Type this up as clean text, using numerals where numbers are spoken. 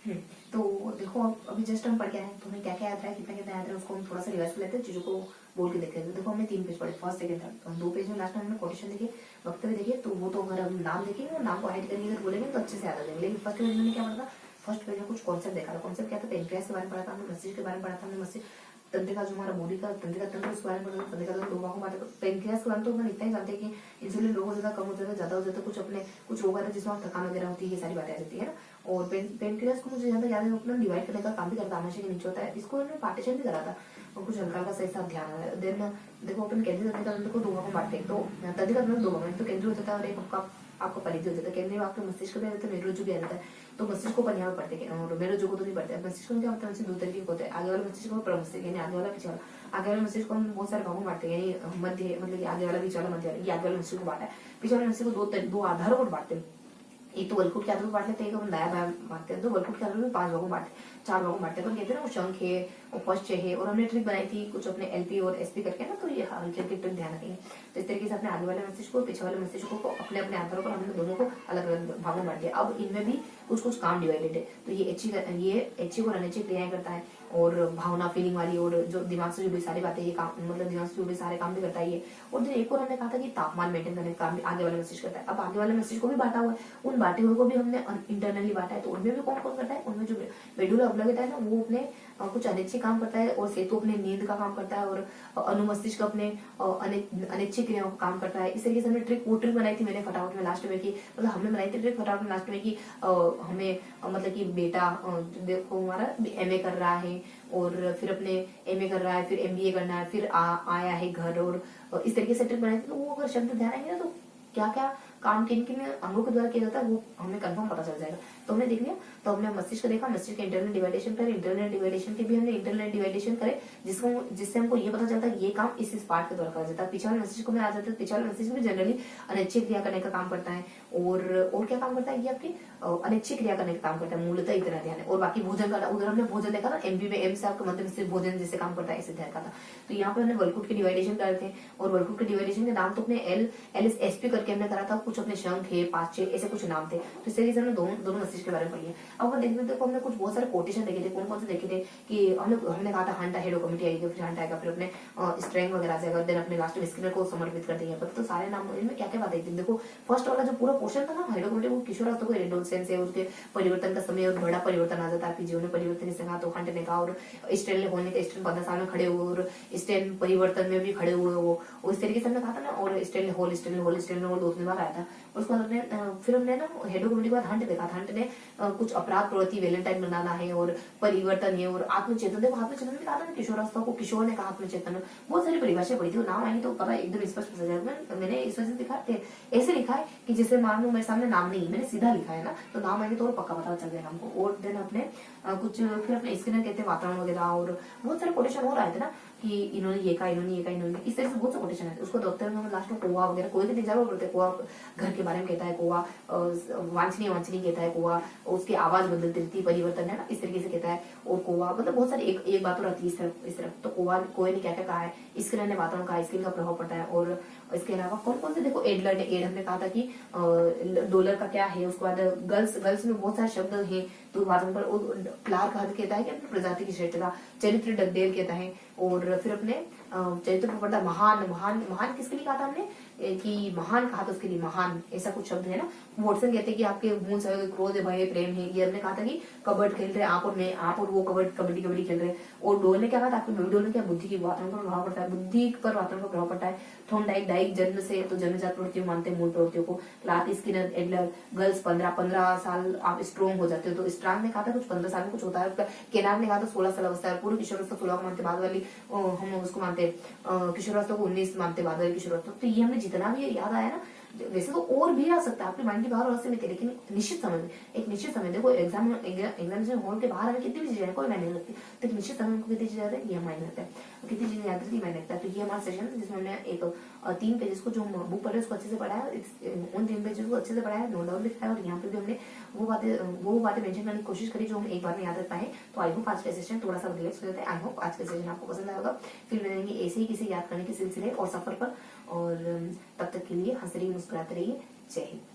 हम्म, तो देखो अभी जस्ट हम पढ़ के आए हैं, तो हमें क्या क्या याद रहा है, कितना कितना याद रहा है, उसको हम थोड़ा सा रिवाइज कर लेते हैं, चीजों को बोल के देखते हैं। तो देखो हमने 3 पेज पढ़े, फर्स्ट सेकंड थर्ड, तो 2 पेज में लास्ट में हमने क्वेश्चन देखे, वक्तव्य देखे, तो वो तो अगर हम नाम देखेंगे और नाम को हाइड करके अगर बोलेंगे तो अच्छे से याद आ जाएंगे। लेकिन फर्स्ट पेज में क्या पढ़ा था, फर्स्ट पेज में कुछ कॉन्सेप्ट देखा था। कॉन्सेप्ट क्या था, पेनक्रियास के बारे में पढ़ा था हमने, मस्तिष्क के बारे में पढ़ा था हमने, मस्तिष्क तंत्रिका जो हमारा बॉडी का तंत्रिका तंत्र उसके बारे में पढ़ा था। तंत्रिका तंत्र 2 भागों में बांटा था। पेनक्रियास के बारे में तो हम इतना ही जानते हैं कि इंसुलिन लो हो जाता है, कम हो जाता है, ज्यादा हो जाता है, कुछ अपने कुछ रोग आता है जिसमें थकान वगैरह होती है, ये सारी बातें आ जाती है ना। और पेनक्रियास को मुझे ज्यादा याद है, अपना डिवाइड करने का काम भी करता है, आमाशय के नीचे होता है। इसको हमने पार्टीशन भी करा था और कुछ हल्का का सही साथ ध्यान है। देन देखो अपन केंद्रीय तंत्रिका तंत्र को 2 भागों में बांटते हैं, तो तंत्रिका तंत्र 2 भागों में, तो केंद्रीय होता है और एक आपका परिधि हो जाता है। केंद्रीय आपके मस्तिष्क भी आ जाता है, मेरुरज्जु भी आ जाता है। तो मस्तिष्क को अपन यहाँ पढ़ते हैं और मेरुरज्जु को तो नहीं पढ़ते। मस्तिष्क में क्या होता है, 2 तरीके के होते हैं, आगे वाला मस्तिष्क और प्रमस्तिष्क, यानी आगे वाला पीछे वाला। आगे वाले मस्तिष्क को हम बहुत सारे भागों में बांटते हैं, यानी मध्य मतलब कि आगे वाला, पीछे वाला, मध्य वाला, ये आगे वाले मस्तिष्क को बांटा है। पीछे वाले मस्तिष्क को 2 आधारों को बांटते हैं, एक तो वलकुट के आधार को बांट लेते हैं, एक अपन दाया बाया बांटते हैं। तो वलकुट के आधार में 5 भागों में बांटते, 4 भागों में बांटते हैं। अपन कहते हैं ना वो शंख है और पश्च है, और हमने ट्रिक बनाई थी कुछ अपने एलपी और एसपी करके ना, तो ये हल्के हल्के ट्रिक ध्यान रखेंगे। तो इस तरीके से अपने आगे वाले मस्तिष्क को, पीछे वाले मस्तिष्क को अपने अपने आधारों पर हमने दोनों को अलग अलग भागों में बांट दिया। अब इनमें भी कुछ कुछ काम डिवाइडेड है। तो ये ऐच्छिक और अनैच्छिक क्रियाएं करता है, और भावना फीलिंग वाली और जो दिमाग से जुड़ी सारी बातें, ये काम मतलब दिमाग से जुड़े सारे काम भी करता है ये। और जो एक और हमने कहा था कि तापमान मेंटेन करने का काम भी आगे वाले मस्तिष्क करता है। अब आगे वाले मस्तिष्क को भी बांटा हुआ है, उन बांटे हुए को भी हमने इंटरनली बांटा है। तो उनमें भी कौन कौन करता है, उनमें जो मेडुला ऑब्लिंगेटा है ना, वो अपने कुछ अनैच्छिक काम करता है, और सेतु अपने नींद का काम करता है, और अनुमस्तिष्क अपने अनैच्छिक क्रियाओं का काम करता है। इस तरीके से हमने ट्रिक बनाई थी मैंने फटाफट में लास्ट में की, मतलब हमने बनाई थी ट्रिक फटाफट में लास्ट में की, हमें मतलब कि बेटा देखो हमारा एमए कर रहा है, और फिर अपने एमए कर रहा है, फिर एमबीए करना है, फिर आया है घर, और इस तरीके से ट्रिक बनाई थी। तो वो अगर शब्द ध्यान आएंगे ना, तो क्या क्या काम किन किन अंगों के द्वारा किया जाता है वो हमें कंफर्म पता चल जाएगा। तो हमने देख लिया, तो हमने मस्तिष्क देखा, मस्तिष्क के इंटरनल डिवाइडेशन करे, इंटरनल डिवाइडेशन के भी हमने इंटरनल डिवाइडेशन करे, जिससे हमको ये पता चलता है कि ये काम इस पार्ट के द्वारा करा जाता है। पीछे वाले मस्तिष्क में आ जाता है, पीछे वाले मस्तिष्क में जनरली अनैच्छिक क्रिया करने का काम करता है, और क्या काम करता है, ये आपकी अनैच्छिक क्रिया करने का काम करता है, मूलतः इतना ध्यान है। और बाकी भोजन का, उधर हमने भोजन देखा ना, एमबी में एम से आपका मध्य मस्तिष्क भोजन जैसे काम करता है, ऐसे ध्यान का था। तो यहाँ पे हमने वलकुट के डिवाइडेशन करते हैं, और वलकुट के डिवाइडेशन के नाम तो अपने एलएसएसपी करके हमने करा था, कुछ अपने शंख है, पांच ऐसे कुछ नाम थे। तो इस तरीके से हमने दोनों मस्तिष्क के बारे में पढ़ी। अब देखते देखो हमने कुछ बहुत सारे कोटेशन देखे थे, कौन कौन से देखे थे कि हमने कहा था हंट हेड कमिटी आएगी, फिर हंट आएगा, फिर अपने स्ट्रेंग वगैरह आ जाएगा, देन अपने लास्ट में स्किनर को समर्पित कर देंगे। तो सारे नाम इनमें क्या क्या बातें थी देखो। फर्स्ट वाला जो पूरा पोर्शन था ना हेडो कमिटी, वो किशोर को एडोलसेंस है, उसके परिवर्तन का समय और बड़ा परिवर्तन आ जाता है आपके जीवन में। परिवर्तन जिसे कहा तो हंट ने कहा, और स्टेन होने का, स्टेन 15 साल में खड़े हुए, और स्टेन परिवर्तन में भी खड़े हुए वो इस तरीके से हमने कहा था ना। और स्टेन होल 2-3 बार आया था। उसके बाद फिर हमने ना हेडो कमिटी के बाद हंट देखा था। हंट ने कुछ अपराध प्रवृत्ति वैलेंटाइन बनाना है, और परिवर्तन है, और आत्मचेतन। देखो आत्मचेतन में कहा था ना, किशोरावस्था को किशोर ने कहा आत्मचेतन। बहुत सारी परिभाषा पढ़ी थी, वो नाम आएंगे तो पता एकदम स्पष्ट हो जाएगा। मैंने इस वजह से लिखा ऐसे लिखा है कि जैसे मान लो मेरे सामने नाम नहीं, मैंने सीधा लिखा है ना, तो नाम आएंगे तो और पक्का पता चल जाएगा हमको। और देन अपने कुछ फिर अपने स्किनर कहते हैं वातावरण वगैरह, और बहुत सारे कोटेशन हो रहे थे ना कि इन्होंने ये कहा, इन्होंने इस तरह से बहुत से कोटेशन है। उसको दफ्तर में लास्ट में कोवा वगैरह, कोई के निजाम बोलते हैं, कोवा घर के बारे में कहता है, कोवा वांछनीय कहता है, कोवा उसकी आवाज बदलती रहती, परिवर्तन है ना, इस तरीके से कहता है। और कोवा मतलब बहुत सारी एक बात रहती है इस तरफ। तो कोवा ने क्या क्या कहा है, स्किनर ने वातावरण कहा, स्किन का प्रभाव पड़ता है। और इसके अलावा कौन कौन से देखो, एडलर ने हमने कहा था कि डॉलर का क्या है। उसके बाद गर्ल्स में बहुत सारे शब्द हैं, तो वातावरण पर क्लार्क कहता है कि अपनी प्रजाति की श्रेष्ठता। चरित्र डगडेल कहता है। और फिर अपने चरित्र पर पड़ता महान किसके लिए कहा था हमने कि महान कहा था उसके लिए, महान ऐसा कुछ शब्द है ना। वॉटसन कहते हैं कि आपके मूल से क्रोध है, भय, प्रेम है। ये हमने कहा था कि कबड्डी खेल रहे आप और वो कबड्डी खेल रहे। और डोल ने क्या कहा था, आपके डोल ने क्या, बुद्धि की वातावरण पर प्रभाव पड़ता है, बुद्धि पर वातावरण पर प्रभाव पड़ता है। थॉर्नडाइक जन्म से, तो जन्मजात प्रवृत्तियों मानते हैं मूल प्रवृत्तियों को। क्लार्क, स्किनर, एडलर, गर्ल्स 15 साल आप स्ट्रॉन्ग हो जाते हो। तो स्ट्रॉन्ग ने कहा था कुछ 15 साल में कुछ होता है। केनार ने कहा था 16 साल अवस्था है। पूर्व किशोरावस्था 16 को मानते, बाद वाली हम उसको मानते किशोरावस्था को 19 मानते, बाद वाली किशोरावस्था। तो ये हमने जितना भी याद आया ना, वैसे तो और भी आ सकता है, आपके माइंड के बाहर और से लेकिन निश्चित समय में, एक निश्चित समय, देखो एग्जामिनेशन हॉल के बाहर हमें कितनी भी चीजें कोई मायने नहीं लगती, तो एक निश्चित समय को कितनी चीजें याद है, ये मायने लगता है। कितनी चीजें याद रहती है, मायने लगता है। तो ये हमारा सेशन है जिसमें हमने एक 3 पेजेस को जो बुक पढ़े उसको अच्छे से पढ़ा है, उन 3 पेजेस को अच्छे से पढ़ा है, नोट डाउन लिखा है। और यहाँ पे भी हमने वो बातें मेंशन करने की कोशिश करी जो हम एक बार में याद रख पाए। तो आई होप आज का सेशन थोड़ा सा रिलैक्स हो जाता है। आई होप आज का सेशन आपको पसंद आएगा। फिर मिलेंगे ऐसे ही किसी याद करने के सिलसिले और सफर पर, और तब तक के लिए हंस रही मुस्कुराते रहिए। जय हिंद।